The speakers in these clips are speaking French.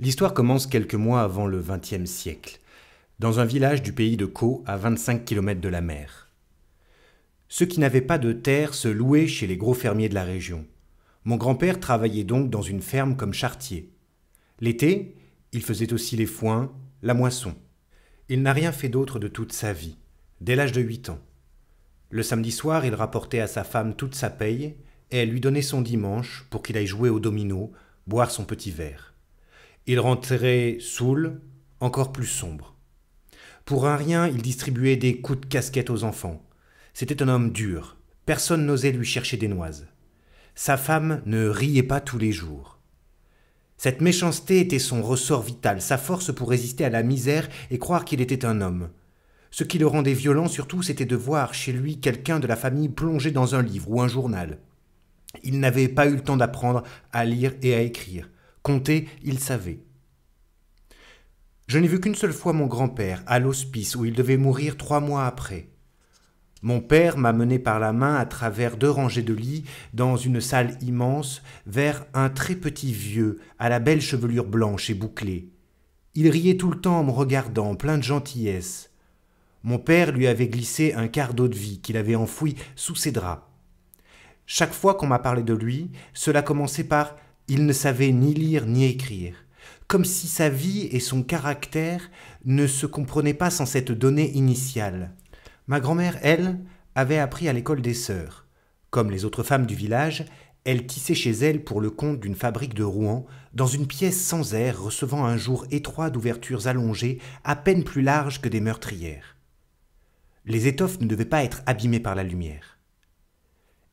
L'histoire commence quelques mois avant le XXe siècle, dans un village du pays de Caux, à 25 kilomètres de la mer. Ceux qui n'avaient pas de terre se louaient chez les gros fermiers de la région. Mon grand-père travaillait donc dans une ferme comme charretier. L'été, il faisait aussi les foins, la moisson. Il n'a rien fait d'autre de toute sa vie, dès l'âge de 8 ans. Le samedi soir, il rapportait à sa femme toute sa paye et elle lui donnait son dimanche pour qu'il aille jouer au domino, boire son petit verre. Il rentrait saoul, encore plus sombre. Pour un rien, il distribuait des coups de casquette aux enfants. C'était un homme dur. Personne n'osait lui chercher des noises. Sa femme ne riait pas tous les jours. Cette méchanceté était son ressort vital, sa force pour résister à la misère et croire qu'il était un homme. Ce qui le rendait violent surtout, c'était de voir chez lui quelqu'un de la famille plongé dans un livre ou un journal. Il n'avait pas eu le temps d'apprendre à lire et à écrire. Compter, il savait. Je n'ai vu qu'une seule fois mon grand-père, à l'hospice, où il devait mourir 3 mois après. Mon père m'a mené par la main à travers 2 rangées de lits, dans une salle immense, vers un très petit vieux, à la belle chevelure blanche et bouclée. Il riait tout le temps en me regardant, plein de gentillesse. Mon père lui avait glissé un quart d'eau-de-vie qu'il avait enfoui sous ses draps. Chaque fois qu'on m'a parlé de lui, cela commençait par « il ne savait ni lire ni écrire », comme si sa vie et son caractère ne se comprenaient pas sans cette donnée initiale. Ma grand-mère, elle, avait appris à l'école des sœurs. Comme les autres femmes du village, elle tissait chez elle pour le compte d'une fabrique de Rouen, dans une pièce sans air recevant un jour étroit d'ouvertures allongées, à peine plus larges que des meurtrières. Les étoffes ne devaient pas être abîmées par la lumière.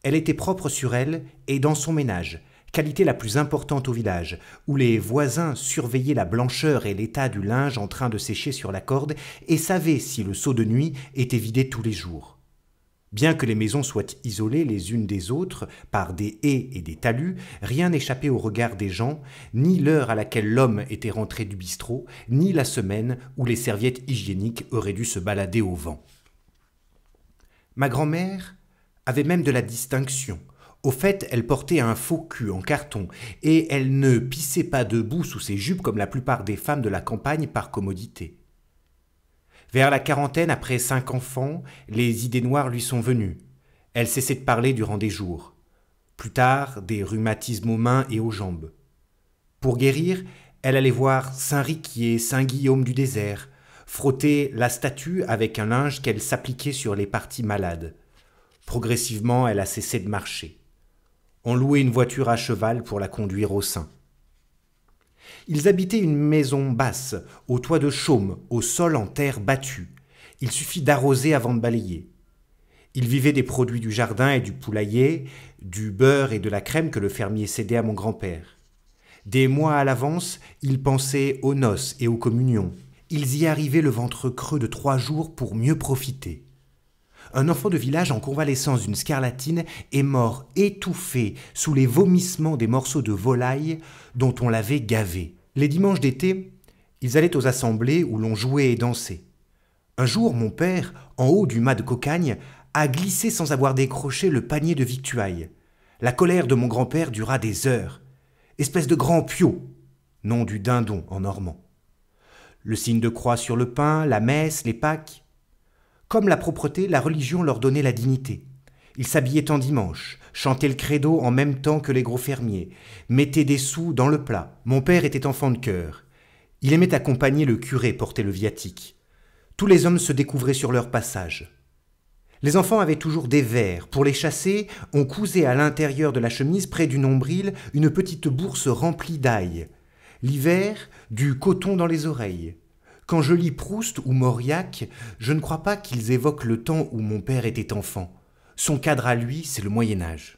Elle était propre sur elle et dans son ménage, qualité la plus importante au village, où les voisins surveillaient la blancheur et l'état du linge en train de sécher sur la corde et savaient si le seau de nuit était vidé tous les jours. Bien que les maisons soient isolées les unes des autres par des haies et des talus, rien n'échappait au regard des gens, ni l'heure à laquelle l'homme était rentré du bistrot, ni la semaine où les serviettes hygiéniques auraient dû se balader au vent. Ma grand-mère avait même de la distinction. Au fait, elle portait un faux cul en carton et elle ne pissait pas debout sous ses jupes comme la plupart des femmes de la campagne par commodité. Vers la quarantaine, après 5 enfants, les idées noires lui sont venues. Elle cessait de parler durant des jours. Plus tard, des rhumatismes aux mains et aux jambes. Pour guérir, elle allait voir Saint-Riquier, Saint-Guillaume du désert, frotter la statue avec un linge qu'elle s'appliquait sur les parties malades. Progressivement, elle a cessé de marcher. On louait une voiture à cheval pour la conduire au sein. Ils habitaient une maison basse, au toit de chaume, au sol en terre battue. Il suffit d'arroser avant de balayer. Ils vivaient des produits du jardin et du poulailler, du beurre et de la crème que le fermier cédait à mon grand-père. Des mois à l'avance, ils pensaient aux noces et aux communions. Ils y arrivaient le ventre creux de 3 jours pour mieux profiter. Un enfant de village en convalescence d'une scarlatine est mort étouffé sous les vomissements des morceaux de volaille dont on l'avait gavé. Les dimanches d'été, ils allaient aux assemblées où l'on jouait et dansait. Un jour, mon père, en haut du mât de cocagne, a glissé sans avoir décroché le panier de victuailles. La colère de mon grand-père dura des heures. Espèce de grand piot, nom du dindon en normand. Le signe de croix sur le pain, la messe, les Pâques. Comme la propreté, la religion leur donnait la dignité. Ils s'habillaient en dimanche, chantaient le credo en même temps que les gros fermiers, mettaient des sous dans le plat. Mon père était enfant de cœur. Il aimait accompagner le curé porter le viatique. Tous les hommes se découvraient sur leur passage. Les enfants avaient toujours des vers. Pour les chasser, on cousait à l'intérieur de la chemise, près du nombril, une petite bourse remplie d'ail. L'hiver, du coton dans les oreilles. Quand je lis Proust ou Mauriac, je ne crois pas qu'ils évoquent le temps où mon père était enfant. Son cadre à lui, c'est le Moyen-Âge.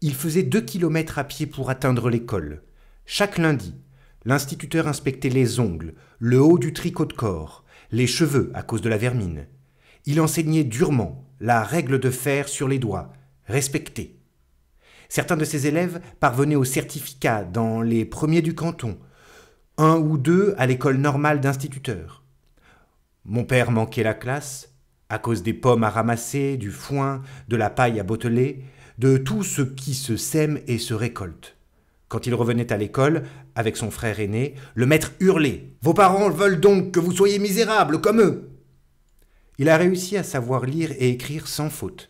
Il faisait 2 kilomètres à pied pour atteindre l'école. Chaque lundi, l'instituteur inspectait les ongles, le haut du tricot de corps, les cheveux à cause de la vermine. Il enseignait durement la règle de fer sur les doigts, respecter. Certains de ses élèves parvenaient au certificat dans les premiers du canton, 1 ou 2 à l'école normale d'instituteurs. Mon père manquait la classe, à cause des pommes à ramasser, du foin, de la paille à botteler, de tout ce qui se sème et se récolte. Quand il revenait à l'école, avec son frère aîné, le maître hurlait « Vos parents veulent donc que vous soyez misérables comme eux !» Il a réussi à savoir lire et écrire sans faute.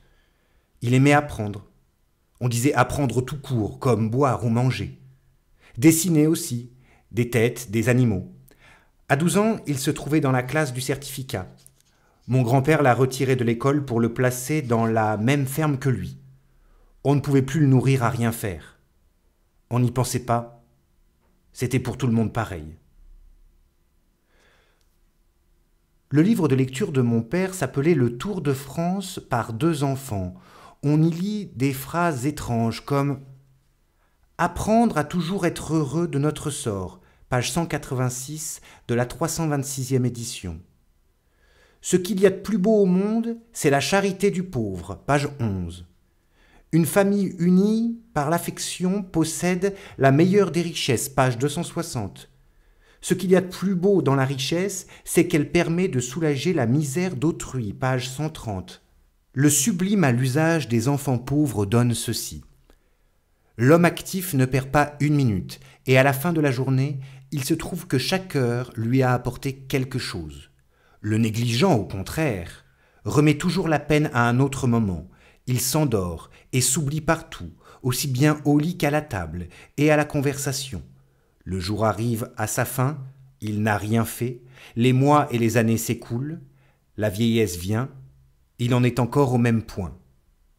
Il aimait apprendre. On disait apprendre tout court, comme boire ou manger. Dessiner aussi, des têtes, des animaux. À 12 ans, il se trouvait dans la classe du certificat. Mon grand-père l'a retiré de l'école pour le placer dans la même ferme que lui. On ne pouvait plus le nourrir à rien faire. On n'y pensait pas. C'était pour tout le monde pareil. Le livre de lecture de mon père s'appelait « Le Tour de France par 2 enfants ». On y lit des phrases étranges comme « Apprendre à toujours être heureux de notre sort », page 186 de la 326e édition. « Ce qu'il y a de plus beau au monde, c'est la charité du pauvre », page 11. « Une famille unie par l'affection possède la meilleure des richesses », page 260. Ce qu'il y a de plus beau dans la richesse, c'est qu'elle permet de soulager la misère d'autrui, page 130. Le sublime à l'usage des enfants pauvres donne ceci. L'homme actif ne perd pas 1 minute, et à la fin de la journée, il se trouve que chaque heure lui a apporté quelque chose. Le négligent, au contraire, remet toujours la peine à un autre moment. Il s'endort et s'oublie partout, aussi bien au lit qu'à la table et à la conversation. Le jour arrive à sa fin, il n'a rien fait, les mois et les années s'écoulent, la vieillesse vient, il en est encore au même point.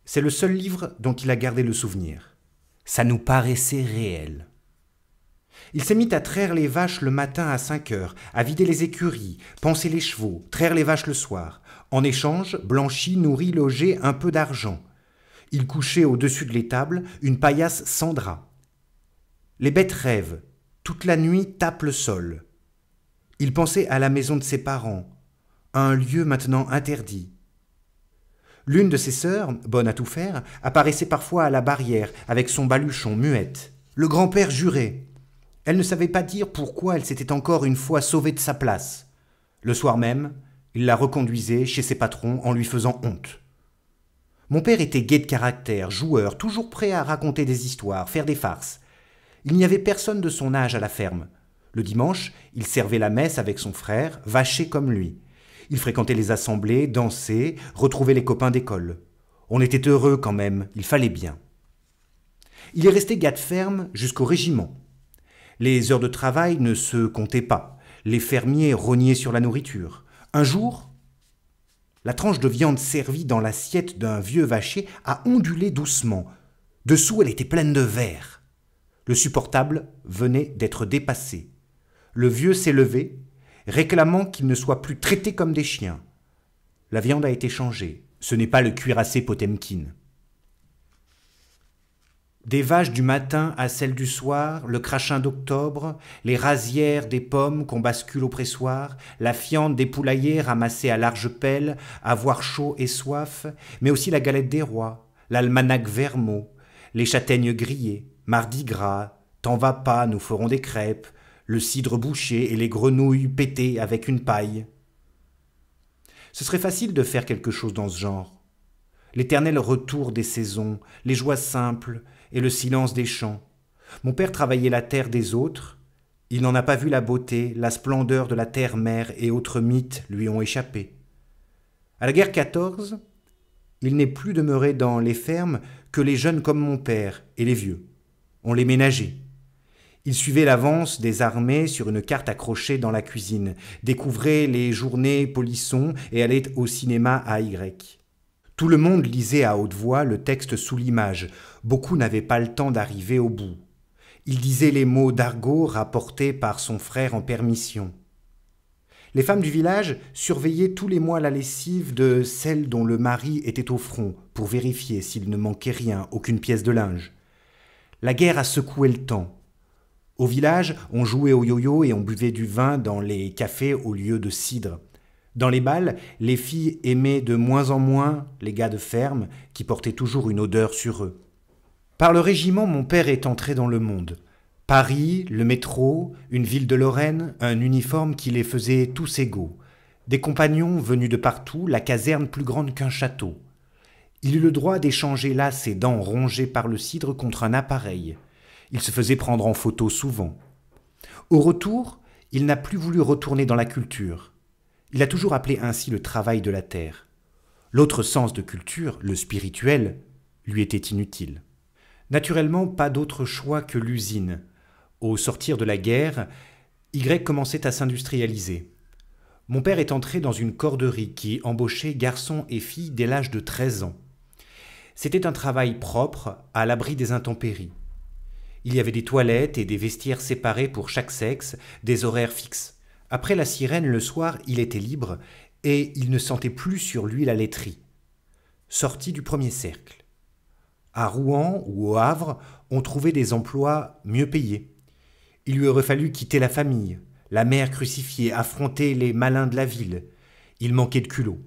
C'est le seul livre dont il a gardé le souvenir. Ça nous paraissait réel. Il s'est mis à traire les vaches le matin à 5 heures, à vider les écuries, panser les chevaux, traire les vaches le soir. En échange, blanchi, nourri, logé, un peu d'argent. Il couchait au-dessus de l'étable une paillasse sans drap. Les bêtes rêvent. Toute la nuit tape le sol. Il pensait à la maison de ses parents, à un lieu maintenant interdit. L'une de ses sœurs, bonne à tout faire, apparaissait parfois à la barrière avec son baluchon muette. Le grand-père jurait. Elle ne savait pas dire pourquoi elle s'était encore une fois sauvée de sa place. Le soir même, il la reconduisait chez ses patrons en lui faisant honte. Mon père était gai de caractère, joueur, toujours prêt à raconter des histoires, faire des farces. Il n'y avait personne de son âge à la ferme. Le dimanche, il servait la messe avec son frère, vaché comme lui. Il fréquentait les assemblées, dansait, retrouvait les copains d'école. On était heureux quand même, il fallait bien. Il est resté gars de ferme jusqu'au régiment. Les heures de travail ne se comptaient pas. Les fermiers rognaient sur la nourriture. Un jour, la tranche de viande servie dans l'assiette d'un vieux vacher a ondulé doucement. Dessous, elle était pleine de verre. Le supportable venait d'être dépassé. Le vieux s'est levé, réclamant qu'il ne soit plus traité comme des chiens. La viande a été changée. Ce n'est pas le cuirassé Potemkin. Des vaches du matin à celles du soir, le crachin d'octobre, les rasières des pommes qu'on bascule au pressoir, la fiente des poulaillers ramassée à large pelle, avoir chaud et soif, mais aussi la galette des rois, l'almanach Vermeau, les châtaignes grillées, Mardi gras, t'en vas pas, nous ferons des crêpes, le cidre bouché et les grenouilles pétées avec une paille. Ce serait facile de faire quelque chose dans ce genre. L'éternel retour des saisons, les joies simples et le silence des champs. Mon père travaillait la terre des autres. Il n'en a pas vu la beauté, la splendeur de la terre-mère et autres mythes lui ont échappé. À la guerre 14, il n'est plus demeuré dans les fermes que les jeunes comme mon père et les vieux. On les ménageait. Il suivait l'avance des armées sur une carte accrochée dans la cuisine, découvrait les journées polissons et allait au cinéma à Y. Tout le monde lisait à haute voix le texte sous l'image. Beaucoup n'avaient pas le temps d'arriver au bout. Il disait les mots d'argot rapportés par son frère en permission. Les femmes du village surveillaient tous les mois la lessive de celle dont le mari était au front pour vérifier s'il ne manquait rien, aucune pièce de linge. La guerre a secoué le temps. Au village, on jouait au yo-yo et on buvait du vin dans les cafés au lieu de cidre. Dans les bals, les filles aimaient de moins en moins les gars de ferme qui portaient toujours une odeur sur eux. Par le régiment, mon père est entré dans le monde. Paris, le métro, une ville de Lorraine, un uniforme qui les faisait tous égaux. Des compagnons venus de partout, la caserne plus grande qu'un château. Il eut le droit d'échanger là ses dents rongées par le cidre contre un appareil. Il se faisait prendre en photo souvent. Au retour, il n'a plus voulu retourner dans la culture. Il a toujours appelé ainsi le travail de la terre. L'autre sens de culture, le spirituel, lui était inutile. Naturellement, pas d'autre choix que l'usine. Au sortir de la guerre, Y commençait à s'industrialiser. Mon père est entré dans une corderie qui embauchait garçons et filles dès l'âge de 13 ans. C'était un travail propre, à l'abri des intempéries. Il y avait des toilettes et des vestiaires séparés pour chaque sexe, des horaires fixes. Après la sirène, le soir, il était libre et il ne sentait plus sur lui la laiterie. Sorti du premier cercle. À Rouen ou au Havre, on trouvait des emplois mieux payés. Il lui aurait fallu quitter la famille, la mère crucifiée, affronter les malins de la ville. Il manquait de culot.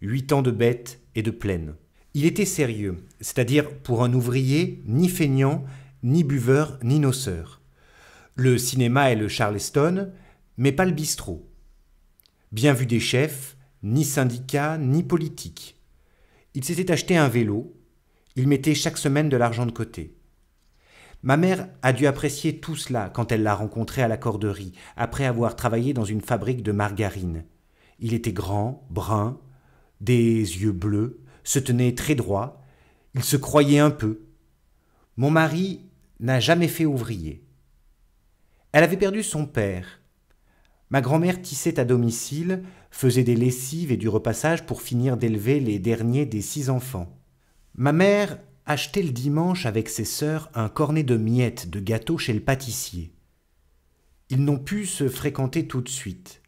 8 ans de bête et de plaine. Il était sérieux, c'est-à-dire pour un ouvrier, ni feignant, ni buveur, ni noceur. Le cinéma et le Charleston, mais pas le bistrot. Bien vu des chefs, ni syndicats, ni politique. Il s'était acheté un vélo, il mettait chaque semaine de l'argent de côté. Ma mère a dû apprécier tout cela quand elle l'a rencontré à la corderie, après avoir travaillé dans une fabrique de margarine. Il était grand, brun, des yeux bleus, se tenait très droit, il se croyait un peu. Mon mari n'a jamais fait ouvrier. Elle avait perdu son père. Ma grand-mère tissait à domicile, faisait des lessives et du repassage pour finir d'élever les derniers des 6 enfants. Ma mère achetait le dimanche avec ses sœurs un cornet de miettes de gâteau chez le pâtissier. Ils n'ont pu se fréquenter tout de suite.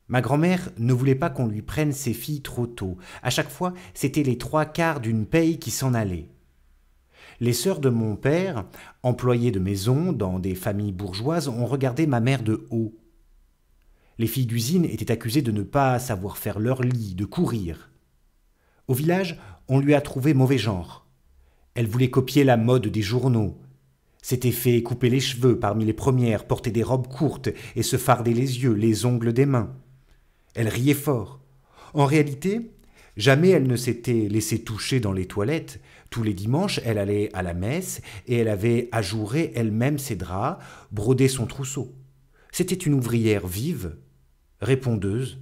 Ma grand-mère ne voulait pas qu'on lui prenne ses filles trop tôt. À chaque fois, c'était les 3/4 d'une paye qui s'en allait. Les sœurs de mon père, employées de maison dans des familles bourgeoises, ont regardé ma mère de haut. Les filles d'usine étaient accusées de ne pas savoir faire leur lit, de courir. Au village, on lui a trouvé mauvais genre. Elle voulait copier la mode des journaux. S'était fait couper les cheveux parmi les premières, porter des robes courtes et se farder les yeux, les ongles des mains. Elle riait fort. En réalité, jamais elle ne s'était laissée toucher dans les toilettes. Tous les dimanches, elle allait à la messe et elle avait ajouré elle-même ses draps, brodé son trousseau. C'était une ouvrière vive, répondeuse.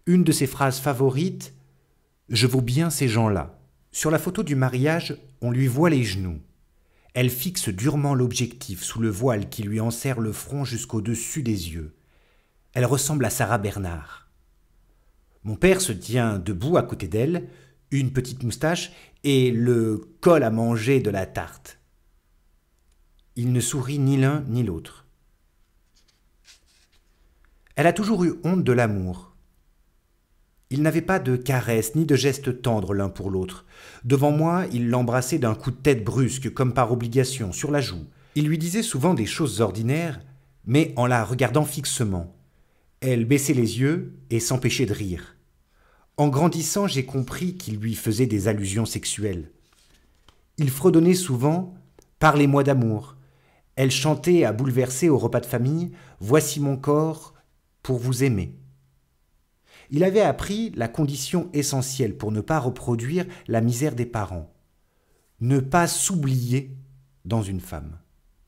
Une de ses phrases favorites, « Je vaux bien ces gens-là ». Sur la photo du mariage, on lui voit les genoux. Elle fixe durement l'objectif sous le voile qui lui enserre le front jusqu'au-dessus des yeux. Elle ressemble à Sarah Bernard. Mon père se tient debout à côté d'elle, une petite moustache et le col à manger de la tarte. Il ne sourit ni l'un ni l'autre. Elle a toujours eu honte de l'amour. Ils n'avaient pas de caresses ni de gestes tendres l'un pour l'autre. Devant moi, il l'embrassait d'un coup de tête brusque, comme par obligation, sur la joue. Il lui disait souvent des choses ordinaires, mais en la regardant fixement. Elle baissait les yeux et s'empêchait de rire. En grandissant, j'ai compris qu'il lui faisait des allusions sexuelles. Il fredonnait souvent « Parlez-moi d'amour ». Elle chantait à bouleverser au repas de famille « Voici mon corps pour vous aimer ». Il avait appris la condition essentielle pour ne pas reproduire la misère des parents. Ne pas s'oublier dans une femme.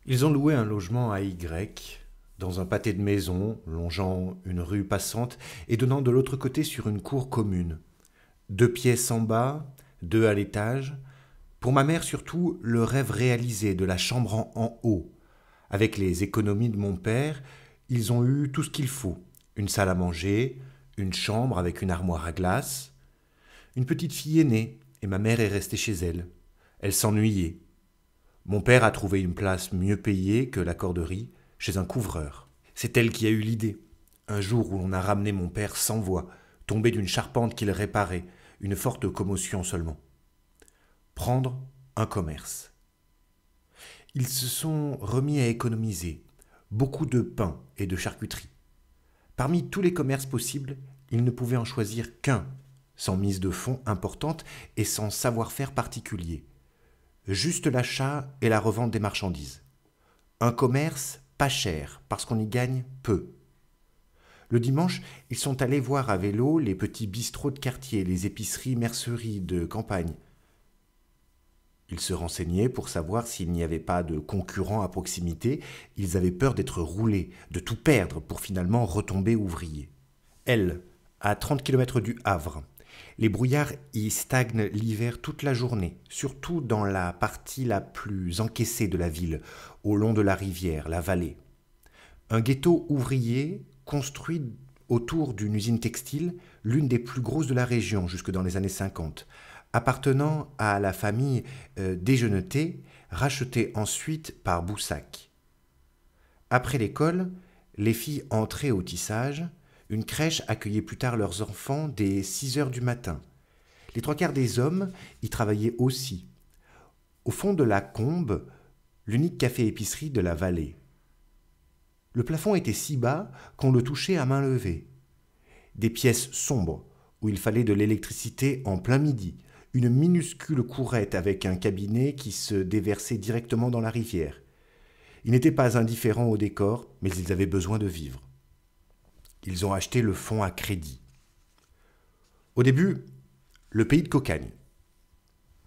Ils ont loué un logement à Y, dans un pâté de maison, longeant une rue passante et donnant de l'autre côté sur une cour commune. 2 pièces en bas, 2 à l'étage. Pour ma mère surtout, le rêve réalisé de la chambre en haut. Avec les économies de mon père, ils ont eu tout ce qu'il faut. Une salle à manger, une chambre avec une armoire à glace. Une petite fille est née et ma mère est restée chez elle. Elle s'ennuyait. Mon père a trouvé une place mieux payée que la corderie, chez un couvreur. C'est elle qui a eu l'idée. Un jour où l'on a ramené mon père sans voix, tombé d'une charpente qu'il réparait, une forte commotion seulement. Prendre un commerce. Ils se sont remis à économiser, beaucoup de pain et de charcuterie. Parmi tous les commerces possibles, ils ne pouvaient en choisir qu'un, sans mise de fonds importante et sans savoir-faire particulier. Juste l'achat et la revente des marchandises. Un commerce pas cher, parce qu'on y gagne peu. Le dimanche, ils sont allés voir à vélo les petits bistrots de quartier, les épiceries, merceries de campagne. Ils se renseignaient pour savoir s'il n'y avait pas de concurrents à proximité. Ils avaient peur d'être roulés, de tout perdre pour finalement retomber ouvriers. Elle, à 30 km du Havre. Les brouillards y stagnent l'hiver toute la journée, surtout dans la partie la plus encaissée de la ville, au long de la rivière, la vallée. Un ghetto ouvrier construit autour d'une usine textile, l'une des plus grosses de la région jusque dans les années 50, appartenant à la famille Déjeuneté, rachetée ensuite par Boussac. Après l'école, les filles entraient au tissage. Une crèche accueillait plus tard leurs enfants dès 6 heures du matin. Les 3/4 des hommes y travaillaient aussi. Au fond de la combe, l'unique café-épicerie de la vallée. Le plafond était si bas qu'on le touchait à main levée. Des pièces sombres, où il fallait de l'électricité en plein midi, une minuscule courette avec un cabinet qui se déversait directement dans la rivière. Ils n'étaient pas indifférents au décor, mais ils avaient besoin de vivre. Ils ont acheté le fonds à crédit. Au début, le pays de cocagne.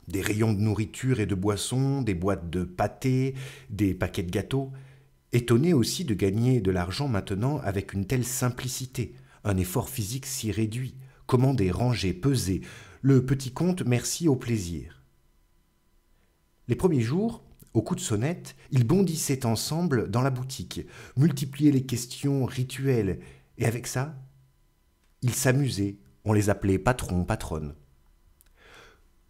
Des rayons de nourriture et de boissons, des boîtes de pâté, des paquets de gâteaux. Étonnés aussi de gagner de l'argent maintenant avec une telle simplicité, un effort physique si réduit, commander, ranger, peser, le petit compte merci au plaisir. Les premiers jours, au coup de sonnette, ils bondissaient ensemble dans la boutique, multipliaient les questions rituelles, et avec ça, ils s'amusaient, on les appelait patrons, patronnes.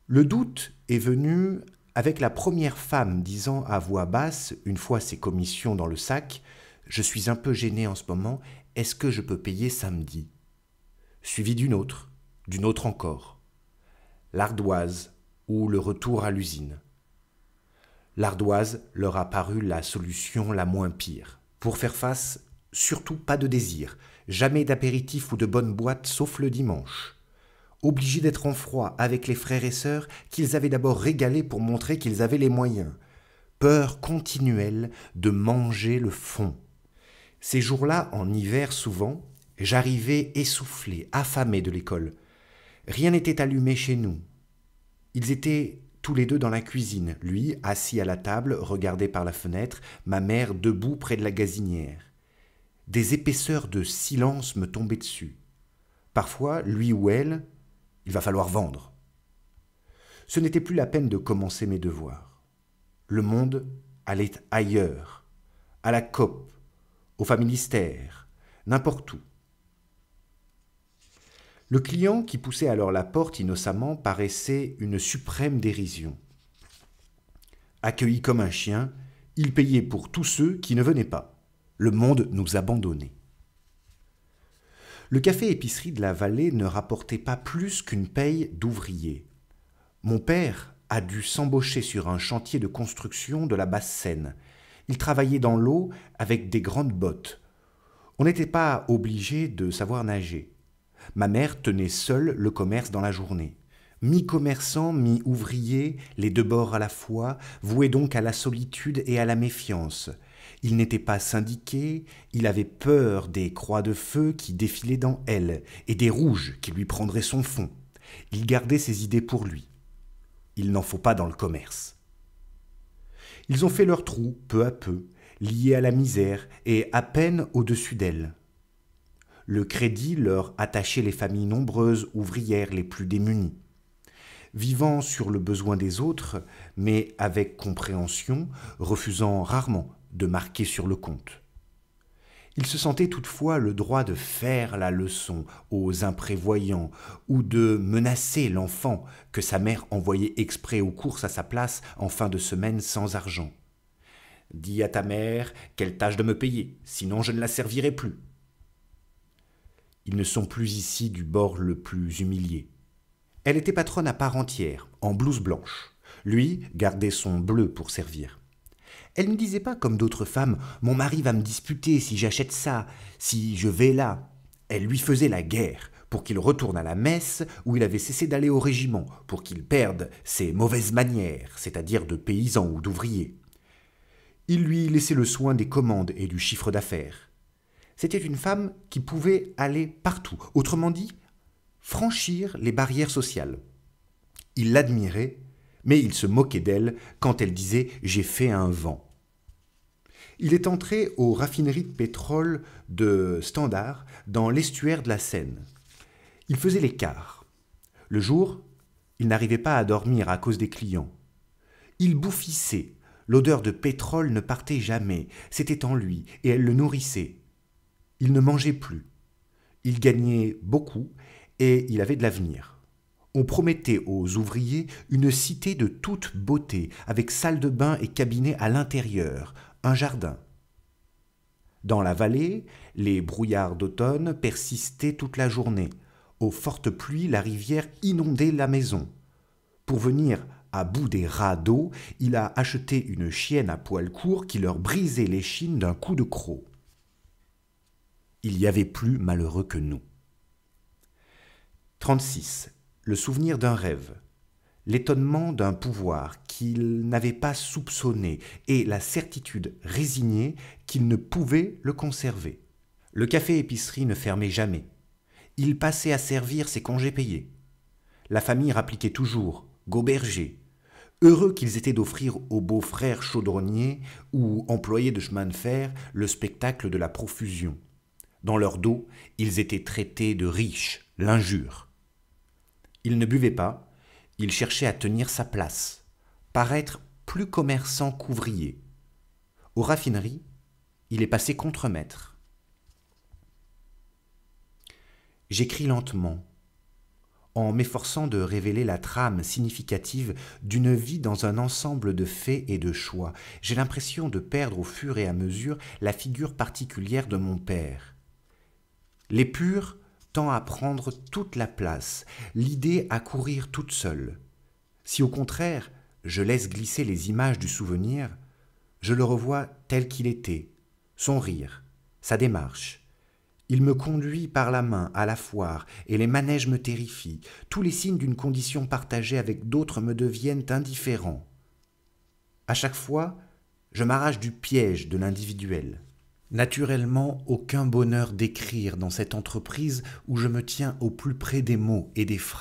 Le doute est venu avec la première femme disant à voix basse, une fois ses commissions dans le sac, « Je suis un peu gênée en ce moment, est-ce que je peux payer samedi ?» Suivi d'une autre encore. L'ardoise ou le retour à l'usine. L'ardoise leur a paru la solution la moins pire. Pour faire face, surtout pas de désir, jamais d'apéritif ou de bonne boîte sauf le dimanche. Obligés d'être en froid avec les frères et sœurs qu'ils avaient d'abord régalés pour montrer qu'ils avaient les moyens. Peur continuelle de manger le fond. Ces jours-là, en hiver souvent, j'arrivais essoufflé, affamé de l'école. Rien n'était allumé chez nous. Ils étaient tous les deux dans la cuisine, lui assis à la table, regardé par la fenêtre, ma mère debout près de la gazinière. Des épaisseurs de silence me tombaient dessus. Parfois, lui ou elle, il va falloir vendre. Ce n'était plus la peine de commencer mes devoirs. Le monde allait ailleurs, à la COP, au Familistère, n'importe où. Le client qui poussait alors la porte innocemment paraissait une suprême dérision. Accueilli comme un chien, il payait pour tous ceux qui ne venaient pas. Le monde nous abandonnait. Le café-épicerie de la vallée ne rapportait pas plus qu'une paye d'ouvrier. Mon père a dû s'embaucher sur un chantier de construction de la Basse-Seine. Il travaillait dans l'eau avec des grandes bottes. On n'était pas obligé de savoir nager. Ma mère tenait seule le commerce dans la journée. Mi-commerçant, mi-ouvrier, les deux bords à la fois, voué donc à la solitude et à la méfiance. Il n'était pas syndiqué, il avait peur des croix de feu qui défilaient dans elle, et des rouges qui lui prendraient son fond. Il gardait ses idées pour lui. Il n'en faut pas dans le commerce. Ils ont fait leur trou, peu à peu, liés à la misère et à peine au-dessus d'elle. Le crédit leur attachait les familles nombreuses ouvrières les plus démunies. Vivant sur le besoin des autres, mais avec compréhension, refusant rarement de marquer sur le compte. Il se sentait toutefois le droit de faire la leçon aux imprévoyants ou de menacer l'enfant que sa mère envoyait exprès aux courses à sa place en fin de semaine sans argent. « Dis à ta mère qu'elle tâche de me payer, sinon je ne la servirai plus. » Ils ne sont plus ici du bord le plus humilié. Elle était patronne à part entière, en blouse blanche. Lui gardait son bleu pour servir. Elle ne disait pas comme d'autres femmes « Mon mari va me disputer si j'achète ça, si je vais là ». Elle lui faisait la guerre pour qu'il retourne à la messe où il avait cessé d'aller au régiment, pour qu'il perde ses mauvaises manières, c'est-à-dire de paysan ou d'ouvrier. Il lui laissait le soin des commandes et du chiffre d'affaires. C'était une femme qui pouvait aller partout, autrement dit, franchir les barrières sociales. Il l'admirait, mais il se moquait d'elle quand elle disait « j'ai fait un vent ». Il est entré aux raffineries de pétrole de Standard, dans l'estuaire de la Seine. Il faisait l'écart. Le jour, il n'arrivait pas à dormir à cause des clients. Il bouffissait. L'odeur de pétrole ne partait jamais. C'était en lui, et elle le nourrissait. Il ne mangeait plus. Il gagnait beaucoup, et il avait de l'avenir. On promettait aux ouvriers une cité de toute beauté, avec salle de bain et cabinet à l'intérieur, un jardin. Dans la vallée, les brouillards d'automne persistaient toute la journée. Aux fortes pluies, la rivière inondait la maison. Pour venir à bout des rats d'eau, il a acheté une chienne à poil court qui leur brisait l'échine d'un coup de croc. Il y avait plus malheureux que nous. 36. Le souvenir d'un rêve. L'étonnement d'un pouvoir qu'il n'avait pas soupçonné et la certitude résignée qu'il ne pouvait le conserver. Le café-épicerie ne fermait jamais. Il passait à servir ses congés payés. La famille rappliquait toujours, Gauberger, heureux qu'ils étaient d'offrir aux beaux-frères chaudronniers ou employés de chemin de fer le spectacle de la profusion. Dans leur dos, ils étaient traités de riches, l'injure. Il ne buvait pas, il cherchait à tenir sa place, paraître plus commerçant qu'ouvrier. Aux raffineries, il est passé contremaître. J'écris lentement, en m'efforçant de révéler la trame significative d'une vie dans un ensemble de faits et de choix. J'ai l'impression de perdre au fur et à mesure la figure particulière de mon père. L'épure tend à prendre toute la place, l'idée à courir toute seule. Si au contraire, je laisse glisser les images du souvenir, je le revois tel qu'il était, son rire, sa démarche. Il me conduit par la main à la foire et les manèges me terrifient. Tous les signes d'une condition partagée avec d'autres me deviennent indifférents. À chaque fois, je m'arrache du piège de l'individuel. Naturellement, aucun bonheur d'écrire dans cette entreprise où je me tiens au plus près des mots et des phrases.